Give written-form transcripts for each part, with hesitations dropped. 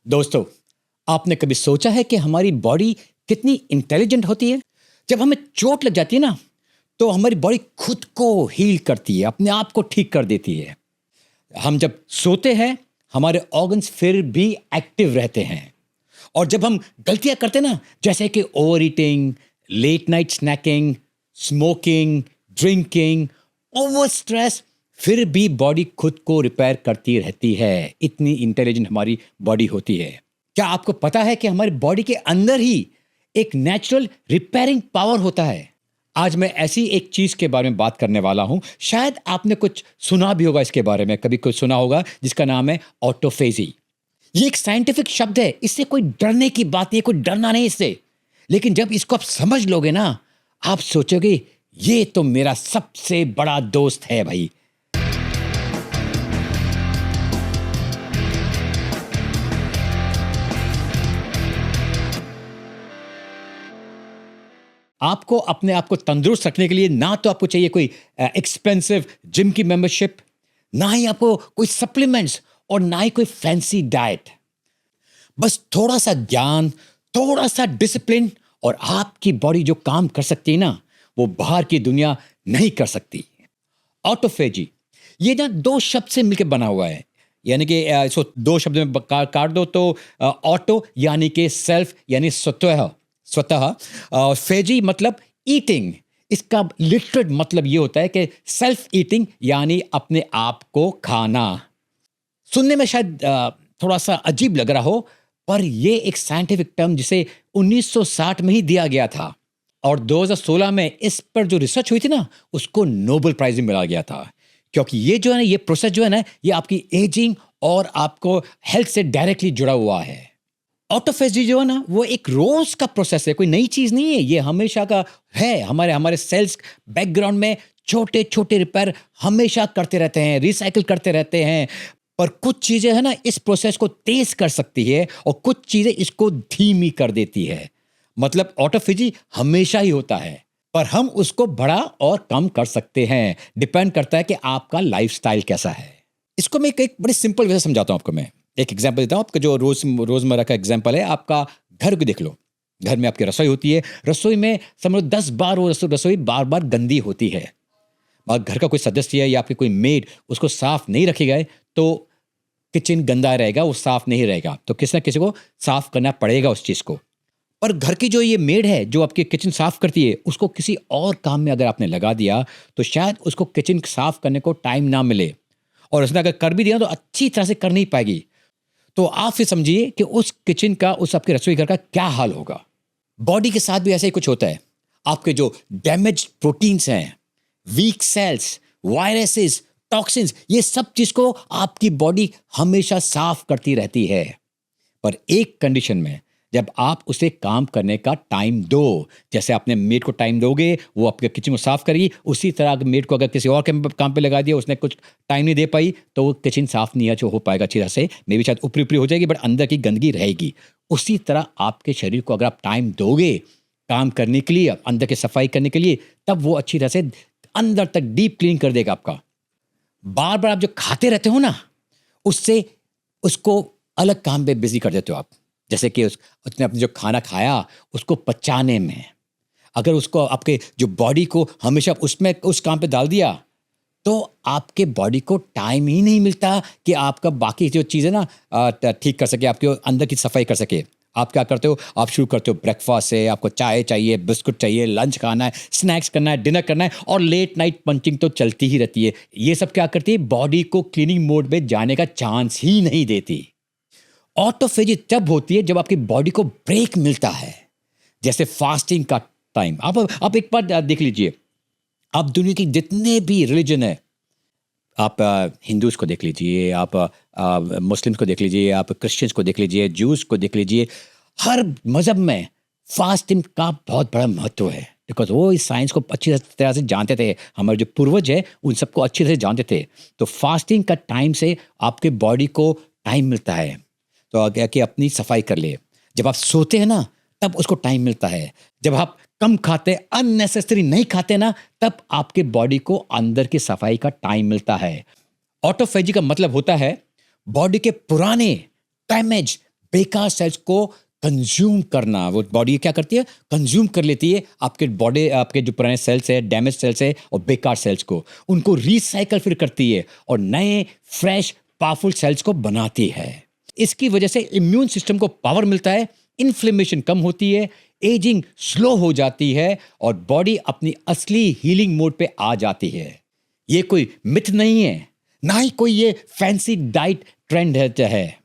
दोस्तों, आपने कभी सोचा है कि हमारी बॉडी कितनी इंटेलिजेंट होती है? जब हमें चोट लग जाती है ना, तो हमारी बॉडी खुद को हील करती है, अपने आप को ठीक कर देती है। हम जब सोते हैं, हमारे ऑर्गन्स फिर भी एक्टिव रहते हैं। और जब हम गलतियां करते हैं ना, जैसे कि over eating, late night snacking, smoking, drinking, over stress, फिर भी बॉडी खुद को रिपेयर करती रहती है। इतनी इंटेलिजेंट हमारी बॉडी होती है। क्या आपको पता है कि हमारी बॉडी के अंदर ही एक नेचुरल रिपेयरिंग पावर होता है? आज मैं ऐसी एक चीज के बारे में बात करने वाला हूं। शायद आपने कुछ सुना भी होगा इसके बारे में, कभी कुछ सुना होगा, जिसका नाम है ऑटोफेजी। ये एक साइंटिफिक शब्द है, इससे कोई डरने की बात नहीं है, कोई डरना नहीं इससे। लेकिन जब इसको आप समझ लोगे ना, आप सोचोगे ये तो मेरा सबसे बड़ा दोस्त है भाई। आपको अपने आप को तंदुरुस्त रखने के लिए ना तो आपको चाहिए कोई एक्सपेंसिव जिम की मेंबरशिप, ना ही आपको कोई सप्लीमेंट्स, और ना ही कोई फैंसी डाइट। बस थोड़ा सा ज्ञान, थोड़ा सा डिसिप्लिन, और आपकी बॉडी जो काम कर सकती है ना, वो बाहर की दुनिया नहीं कर सकती। ऑटोफेजी, ये ना दो शब्द से मिलकर बना हुआ है। यानी कि इसको दो शब्द में काट दो तो ऑटो यानी कि सेल्फ, यानी स्वतः स्वतः, और फेजी मतलब ईटिंग। इसका लिटरेट मतलब ये होता है कि सेल्फ ईटिंग, यानी अपने आप को खाना। सुनने में शायद थोड़ा सा अजीब लग रहा हो, पर यह एक साइंटिफिक टर्म जिसे 1960 में ही दिया गया था, और 2016 में इस पर जो रिसर्च हुई थी ना, उसको नोबेल प्राइज भी मिला गया था। क्योंकि ये जो है ना, ये प्रोसेस जो है ना, ये आपकी एजिंग और आपको हेल्थ से डायरेक्टली जुड़ा हुआ है। ऑटोफेजी जो है ना, वो एक रोज का प्रोसेस है, कोई नई चीज नहीं है, ये हमेशा का है। हमारे हमारे सेल्स बैकग्राउंड में छोटे छोटे रिपेयर हमेशा करते रहते हैं, रिसाइकिल करते रहते हैं। पर कुछ चीजें है ना, इस प्रोसेस को तेज कर सकती है, और कुछ चीजें इसको धीमी कर देती है। मतलब ऑटोफेजी हमेशा ही होता है, पर हम उसको बड़ा और कम कर सकते हैं। डिपेंड करता है कि आपका लाइफस्टाइल कैसा है। इसको मैं एक बड़ी सिंपल वे से समझाता हूं आपको। मैं एक एग्जांपल देता हूं आपका, जो रोजमर्रा का एग्जांपल है। आपका घर को देख लो। घर में आपकी रसोई होती है, रसोई में समझो 10 बार वो रसोई बार बार गंदी होती है। और घर का कोई सदस्य है या आपकी कोई मेड उसको साफ नहीं रखेगा, तो किचन गंदा रहेगा, वो साफ नहीं रहेगा। तो किसी ना किसी को साफ करना पड़ेगा उस चीज को। पर घर की जो ये मेड है, जो आपकी किचन साफ करती है, उसको किसी और काम में अगर आपने लगा दिया, तो शायद उसको किचन साफ करने को टाइम ना मिले, और उसने अगर कर भी दिया तो अच्छी तरह से कर नहीं पाएगी। तो आप फिर समझिए कि उस किचन का, उस आपके रसोई घर का क्या हाल होगा। बॉडी के साथ भी ऐसा ही कुछ होता है। आपके जो डैमेज प्रोटीन्स हैं, वीक सेल्स, वायरसेस, टॉक्सिन्स, ये सब चीज को आपकी बॉडी हमेशा साफ करती रहती है। पर एक कंडीशन में, जब आप उसे काम करने का टाइम दो। जैसे आपने मेड को टाइम दोगे, वो आपके किचन को साफ करेगी, उसी तरह अगर मेड को अगर किसी और काम पे लगा दिया, उसने कुछ टाइम नहीं दे पाई, तो वो किचन साफ नहीं हो पाएगा अच्छी तरह से। मे भी शायद ऊपरी ऊपरी हो जाएगी, बट अंदर की गंदगी रहेगी। उसी तरह आपके शरीर को अगर आप टाइम दोगे काम करने के लिए, अंदर की सफाई करने के लिए, तब वो अच्छी तरह से अंदर तक डीप क्लीन कर देगा आपका। बार बार आप जो खाते रहते हो ना, उससे उसको अलग काम पे बिजी कर देते हो आप। जैसे कि उसने अपने जो खाना खाया उसको पचाने में, अगर उसको आपके जो बॉडी को हमेशा उसमें उस काम पे डाल दिया, तो आपके बॉडी को टाइम ही नहीं मिलता कि आपका बाकी जो चीज़ें ना ठीक कर सके, आपके अंदर की सफाई कर सके। आप क्या करते हो? आप शुरू करते हो ब्रेकफास्ट से, आपको चाय चाहिए, बिस्कुट चाहिए, लंच खाना है, स्नैक्स करना है, डिनर करना है, और लेट नाइट पंचिंग तो चलती ही रहती है। ये सब क्या करती है? बॉडी को क्लीनिंग मोड में जाने का चांस ही नहीं देती। ऑटोफेजी तब होती है जब आपकी बॉडी को ब्रेक मिलता है, जैसे फास्टिंग का टाइम। आप एक बार देख लीजिए, आप दुनिया की जितने भी रिलीजन है, आप हिंदूज को देख लीजिए, आप मुस्लिम्स को देख लीजिए, आप क्रिश्चियंस को देख लीजिए, जूस को देख लीजिए, हर मजहब में फास्टिंग का बहुत बड़ा महत्व है। बिकॉज वो इस साइंस को अच्छी तरह से जानते थे। हमारे जो पूर्वज है उन सबको अच्छी तरह से जानते थे। तो फास्टिंग का टाइम से आपके बॉडी को टाइम मिलता है, तो आगे कि अपनी सफाई कर ले। जब आप सोते हैं ना, तब उसको टाइम मिलता है। जब आप कम खाते, अननेसेसरी नहीं खाते ना, तब आपके बॉडी को अंदर की सफाई का टाइम मिलता है। ऑटोफेजी का मतलब होता है बॉडी के पुराने डैमेज, बेकार सेल्स को कंज्यूम करना। वो बॉडी क्या करती है, कंज्यूम कर लेती है आपके बॉडी, आपके जो पुराने सेल्स है, डैमेज सेल्स है और बेकार सेल्स को, उनको रिसाइकल फिर करती है और नए फ्रेश पावरफुल सेल्स को बनाती है। इसकी वजह से इम्यून सिस्टम को पावर मिलता है, इन्फ्लेमेशन कम होती है, एजिंग स्लो हो जाती है और बॉडी अपनी असली हीलिंग मोड पे आ जाती है। ये कोई मिथ नहीं है, ना ही कोई ये फैंसी डाइट ट्रेंड है।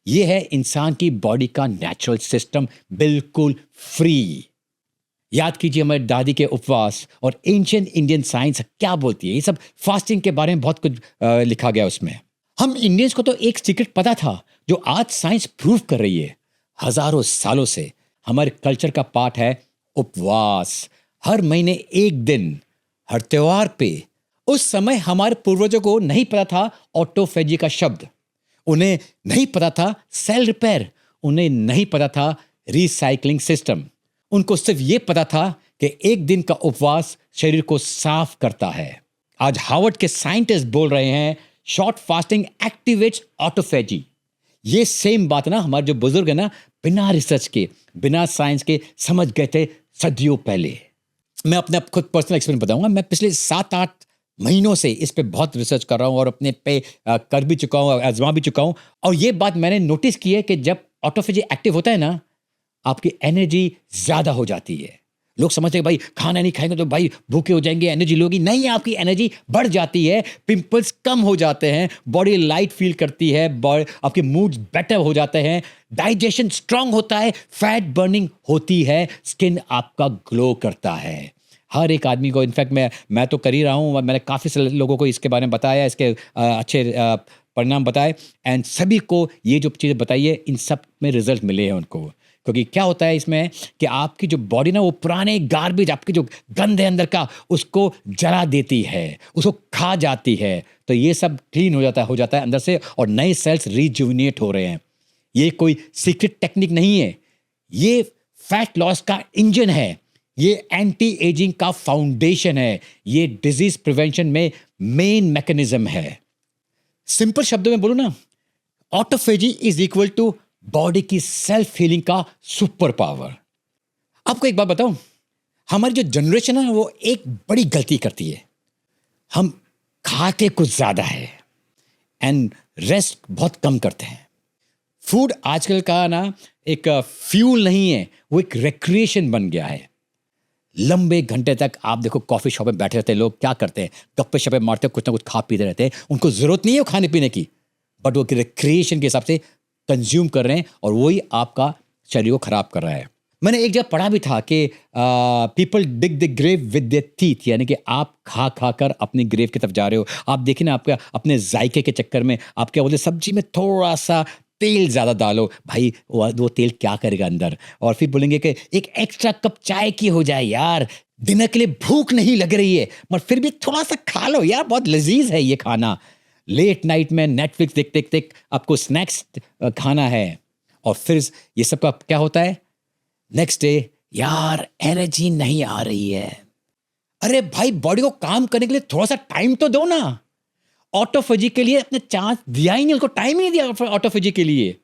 ये है इंसान की बॉडी का नेचुरल सिस्टम, बिल्कुल फ्री। याद कीजिए हमारे दादी के उपवास और एंशिएंट इंडियन साइंस क्या बोलती है। ये सब फास्टिंग के बारे में बहुत कुछ लिखा गया उसमें। हम इंडियंस को तो एक सीक्रेट पता था जो आज साइंस प्रूव कर रही है। हजारों सालों से हमारे कल्चर का पार्ट है उपवास। हर महीने एक दिन, हर त्योहार पे। उस समय हमारे पूर्वजों को नहीं पता था ऑटोफेजी का शब्द, उन्हें नहीं पता था सेल रिपेयर, उन्हें नहीं पता था रिसाइकलिंग सिस्टम। उनको सिर्फ ये पता था कि एक दिन का उपवास शरीर को साफ करता है। आज हार्वर्ड के साइंटिस्ट बोल रहे हैं शॉर्ट फास्टिंग एक्टिवेट्स ऑटोफेजी। ये सेम बात ना हमारे जो बुजुर्ग है ना, बिना रिसर्च के, बिना साइंस के समझ गए थे सदियों पहले। मैं अपने खुद पर्सनल एक्सपीरियंस बताऊंगा। मैं पिछले 7-8 महीनों से इस पे बहुत रिसर्च कर रहा हूँ और अपने पे कर भी चुका हूँ, आजमा भी चुका हूँ। और ये बात मैंने नोटिस की है कि जब ऑटोफेजी एक्टिव होता है ना, आपकी एनर्जी ज्यादा हो जाती है। लोग समझते हैं भाई खाना नहीं खाएंगे तो भाई भूखे हो जाएंगे, एनर्जी लोगी। नहीं, आपकी एनर्जी बढ़ जाती है, पिंपल्स कम हो जाते हैं, बॉडी लाइट फील करती है, आपके मूड्स बेटर हो जाते हैं, डाइजेशन स्ट्रांग होता है, फैट बर्निंग होती है, स्किन आपका ग्लो करता है। हर एक आदमी को, इनफैक्ट मैं तो कर ही रहा हूँ। मैंने काफ़ी सारे लोगों को इसके बारे में बताया, इसके अच्छे परिणाम बताए, एंड सभी को ये जो चीज़ें बताई है, इन सब में रिजल्ट मिले हैं उनको। क्योंकि क्या होता है इसमें कि आपकी जो बॉडी ना, वो पुराने गार्बेज, आपके जो गंद है अंदर का, उसको जला देती है, उसको खा जाती है। तो ये सब क्लीन हो जाता है अंदर से और नए सेल्स रिजुविनेट हो रहे हैं। ये कोई सीक्रेट टेक्निक नहीं है, ये फैट लॉस का इंजन है, ये एंटी एजिंग का फाउंडेशन है, ये डिजीज प्रिवेंशन में मेन मैकेनिज्म है। सिंपल शब्दों में बोलूं ना, autophagy is equal to body की सेल्फ हीलिंग का सुपर पावर। आपको एक बात बताऊं, हमारी जो जनरेशन है वो एक बड़ी गलती करती है। हम खाते कुछ ज्यादा है एंड रेस्ट बहुत कम करते हैं। फूड आजकल का ना एक फ्यूल नहीं है, वो एक रिक्रिएशन बन गया है। लंबे घंटे तक आप देखो कॉफी शॉप में बैठे रहते हैं लोग, क्या करते हैं, गप्पे शप्पे मारते हैं, कुछ ना कुछ खा पीते रहते हैं। उनको जरूरत नहीं है वो खाने पीने की, बट वो रिक्रिएशन के हिसाब से कंज्यूम कर रहे हैं और वही आपका शरीर को खराब कर रहा है। मैंने एक जगह पढ़ा भी था कि people dig the grave with their teeth, यानी कि आप खा खा कर अपनी ग्रेव की तरफ जा रहे हो। आप देखिए ना, आपका अपने जायके के चक्कर में आप क्या बोलते, सब्जी में थोड़ा सा तेल ज़्यादा डालो, भाई वो तेल क्या करेगा अंदर। और फिर बोलेंगे कि एक एक्स्ट्रा कप चाय की हो जाए यार, डिनर के लिए भूख नहीं लग रही है मगर फिर भी थोड़ा सा खा लो यार, बहुत लजीज है ये खाना। लेट नाइट में नेटफ्लिक्स देखते देखते आपको स्नैक्स खाना है और फिर ये सब का क्या होता है, नेक्स्ट डे यार एनर्जी नहीं आ रही है। अरे भाई, बॉडी को काम करने के लिए थोड़ा सा टाइम तो दो ना। ऑटोफेजी के लिए अपने चांस दिया ही नहीं, उनको टाइम ही नहीं दिया ऑटोफेजी के लिए।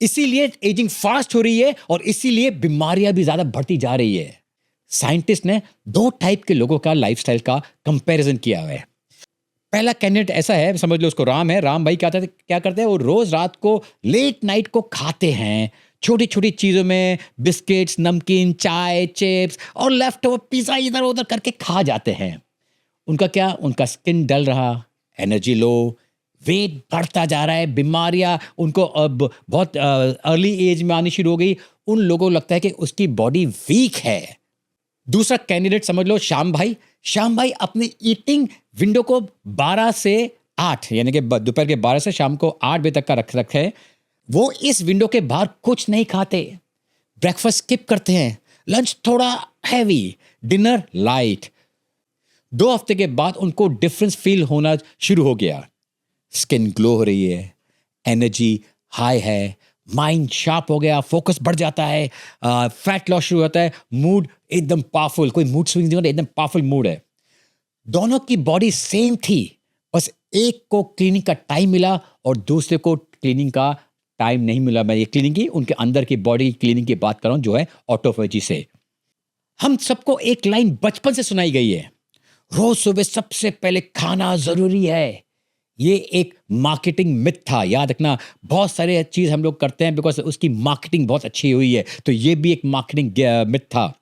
इसीलिए एजिंग फास्ट हो रही है और इसीलिए बीमारियां भी ज्यादा बढ़ती जा रही है। साइंटिस्ट ने 2 टाइप के लोगों का लाइफस्टाइल का कंपैरिजन किया हुआ है। पहला कैंडिडेट ऐसा है, समझ लो उसको राम है। राम भाई क्या करते हैं, वो रोज रात को लेट नाइट को खाते हैं, छोटी छोटी चीजों में बिस्किट्स, नमकीन, चाय, चिप्स और लेफ्ट ओवर पिज्जा इधर उधर करके खा जाते हैं। उनका क्या, उनका स्किन डल रहा, एनर्जी लो, वेट बढ़ता जा रहा है, बीमारियां उनको अब बहुत अर्ली एज में आनी शुरू हो गई। उन लोगों को लगता है कि उसकी बॉडी वीक है। दूसरा कैंडिडेट समझ लो श्याम भाई। श्याम भाई अपनी ईटिंग विंडो को 12 से 8, यानी कि दोपहर के 12 से शाम को 8 बजे तक का रखे हैं। वो इस विंडो के बाहर कुछ नहीं खाते, ब्रेकफास्ट स्किप करते हैं, लंच थोड़ा हैवी, डिनर लाइट। 2 हफ्ते के बाद उनको डिफरेंस फील होना शुरू हो गया। स्किन ग्लो हो रही है, एनर्जी हाई है, माइंड शार्प हो गया, फोकस बढ़ जाता है, फैट लॉस शुरू होता है, मूड एकदम पावरफुल, कोई मूड स्विंग नहीं होता, एकदम पावरफुल मूड है। दोनों की बॉडी सेम थी, बस एक को क्लीनिंग का टाइम मिला और दूसरे को क्लीनिंग का टाइम नहीं मिला मैं ये क्लीनिंग की, उनके अंदर की बॉडी की क्लीनिंग की बात कर रहा हूँ जो है ऑटोफेजी से। हम सबको एक लाइन बचपन से सुनाई गई है, रोज सुबह सबसे पहले खाना जरूरी है। ये एक मार्केटिंग मिथ था, याद रखना। बहुत सारे चीज हम लोग करते हैं बिकॉज उसकी मार्केटिंग बहुत अच्छी हुई है, तो ये भी एक मार्केटिंग मिथ था।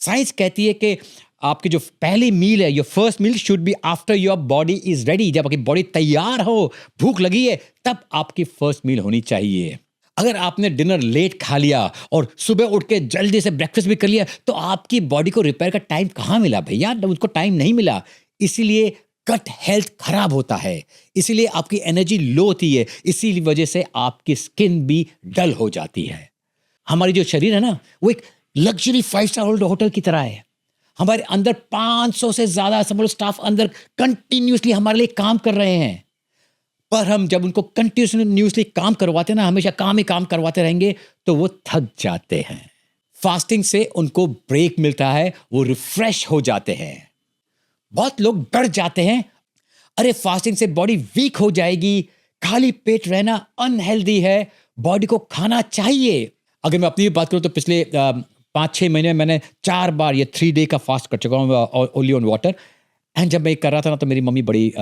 साइंस कहती है कि आपकी जो पहली मील है, your first meal should be after your body is ready. जब आपकी बॉडी तैयार हो, भूख लगी है, तब आपकी फर्स्ट मील होनी चाहिए। अगर आपने डिनर लेट खा लिया और सुबह उठ के जल्दी से ब्रेकफास्ट भी कर लिया, तो आपकी बॉडी को रिपेयर का टाइम कहाँ मिला भैया? उसको टाइम नहीं मिला, इसीलिए गट हेल्थ खराब होता है, इसीलिए आपकी एनर्जी लो होती है, इसी वजह से आपकी स्किन भी डल हो जाती है। हमारी जो शरीर है ना, वो एक लग्जरी 5 स्टार होटल की तरह है। हमारे अंदर 500 से ज्यादा समझ लो स्टाफ अंदर कंटिन्यूसली हमारे लिए काम कर रहे हैं। पर हम जब उनको कंटिन्यूसली काम करवाते हैं ना, हमेशा काम ही काम करवाते रहेंगे, तो वो थक जाते हैं। फास्टिंग से उनको ब्रेक मिलता है, वो रिफ्रेश हो जाते हैं। बहुत लोग डर जाते हैं, अरे फास्टिंग से बॉडी वीक हो जाएगी, खाली पेट रहना अनहेल्दी है, बॉडी को खाना चाहिए। अगर मैं अपनी बात करूं तो पिछले 5-6 महीने में मैंने 4 बार ये 3 डे का फास्ट कर चुका हूँ ओनली ऑन वाटर। एंड जब मैं कर रहा था ना, तो मेरी मम्मी बड़ी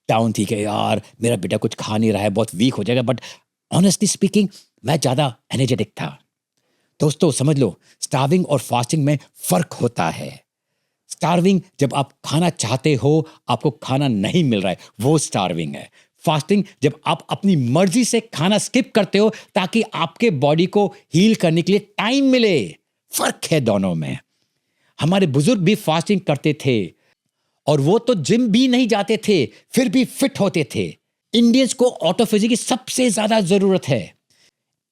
डाउन थी कि यार मेरा बेटा कुछ खा नहीं रहा है, बहुत वीक हो जाएगा। बट ऑनेस्टली स्पीकिंग मैं ज़्यादा एनर्जेटिक था। दोस्तों समझ लो, स्टार्विंग और फास्टिंग में फ़र्क होता है। स्टार्विंग जब आप खाना चाहते हो, आपको खाना नहीं मिल रहा है, वो स्टार्विंग है। फास्टिंग जब आप अपनी मर्जी से खाना स्किप करते हो ताकि आपके बॉडी को हील करने के लिए टाइम मिले। फर्क है दोनों में। हमारे बुजुर्ग भी फास्टिंग करते थे और वो तो जिम भी नहीं जाते थे, फिर भी फिट होते थे। इंडियंस को ऑटोफेजी की सबसे ज्यादा जरूरत है।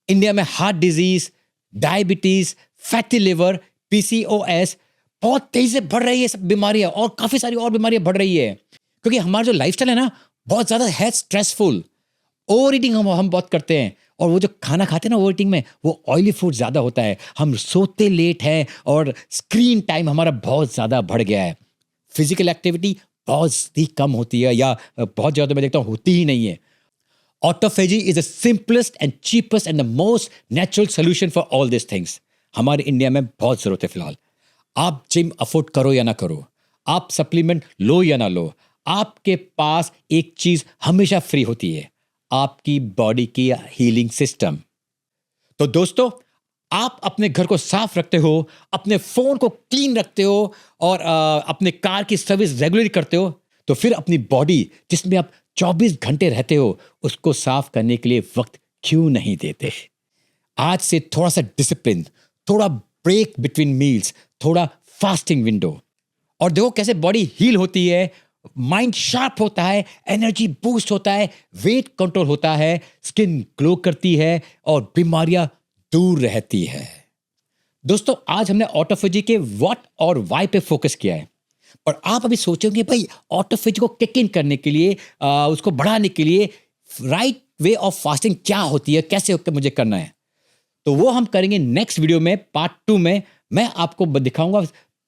इंडिया में heart disease, diabetes, fatty liver, PCOS बहुत तेजी से बढ़ रही है सब बीमारियां, और काफी सारी और बीमारियां बढ़ रही है क्योंकि हमारा जो लाइफस्टाइल है ना, बहुत ज्यादा है स्ट्रेसफुल। ओवर ईटिंग हम बहुत करते हैं, और वो जो खाना खाते हैं ना ओवर ईटिंग में, वो ऑयली फूड ज्यादा होता है। हम सोते लेट हैं और स्क्रीन टाइम हमारा बहुत ज्यादा बढ़ गया है। फिजिकल एक्टिविटी बहुत ही कम होती है, या बहुत ज्यादा मैं देखता हूँ होती ही नहीं है। Autophagy is the simplest and cheapest and the most natural solution for all this things. हमारे इंडिया में बहुत जरूरत है फिलहाल। आप जिम अफोर्ड करो या ना करो, आप सप्लीमेंट लो या ना लो, आपके पास एक चीज हमेशा फ्री होती है, आपकी बॉडी की हीलिंग सिस्टम। तो दोस्तों, आप अपने घर को साफ रखते हो, अपने फोन को क्लीन रखते हो, और अपने कार की सर्विस रेगुलरली करते हो, तो फिर अपनी बॉडी जिसमें आप 24 घंटे रहते हो, उसको साफ करने के लिए वक्त क्यों नहीं देते? आज से थोड़ा सा डिसिप्लिन, थोड़ा ब्रेक बिटवीन मील्स, थोड़ा फास्टिंग विंडो, और देखो कैसे बॉडी हील होती है, माइंड शार्प होता है, एनर्जी बूस्ट होता है, वेट कंट्रोल होता है, स्किन ग्लो करती है, और बीमारियां दूर रहती है। दोस्तों, आज हमने ऑटोफेजी के व्हाट और व्हाई पे फोकस किया है, और आप अभी सोचेंगे भाई ऑटोफेजी को किक इन करने के लिए, उसको बढ़ाने के लिए राइट वे ऑफ फास्टिंग क्या होती है, कैसे मुझे करना है। तो वो हम करेंगे नेक्स्ट वीडियो में, पार्ट 2 में। मैं आपको दिखाऊंगा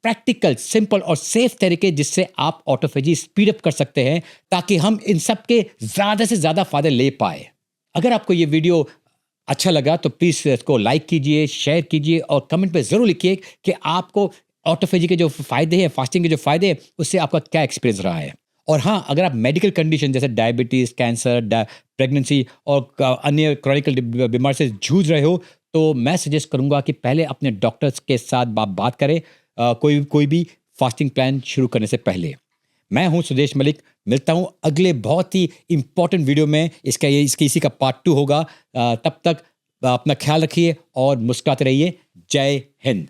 प्रैक्टिकल, सिंपल और सेफ तरीके जिससे आप ऑटोफेजी स्पीड अप कर सकते हैं, ताकि हम इन सब के ज्यादा से ज्यादा फायदे ले पाए। अगर आपको ये वीडियो अच्छा लगा तो प्लीज इसको लाइक कीजिए, शेयर कीजिए, और कमेंट पे जरूर लिखिए कि आपको ऑटोफेजी के जो फायदे हैं, फास्टिंग के जो फायदे हैं, उससे आपका क्या एक्सपीरियंस रहा है। और हाँ, अगर आप मेडिकल कंडीशन जैसे डायबिटीज, कैंसर, प्रेगनेंसी और अन्य क्रॉनिकल बीमारी से जूझ रहे हो, तो मैं सजेस्ट करूंगा कि पहले अपने डॉक्टर्स के साथ बात करें, कोई भी फास्टिंग प्लान शुरू करने से पहले। मैं हूं सुदेश मलिक, मिलता हूं अगले बहुत ही इंपॉर्टेंट वीडियो में। इसी का पार्ट 2 होगा। तब तक अपना ख्याल रखिए और मुस्कुराते रहिए। जय हिंद।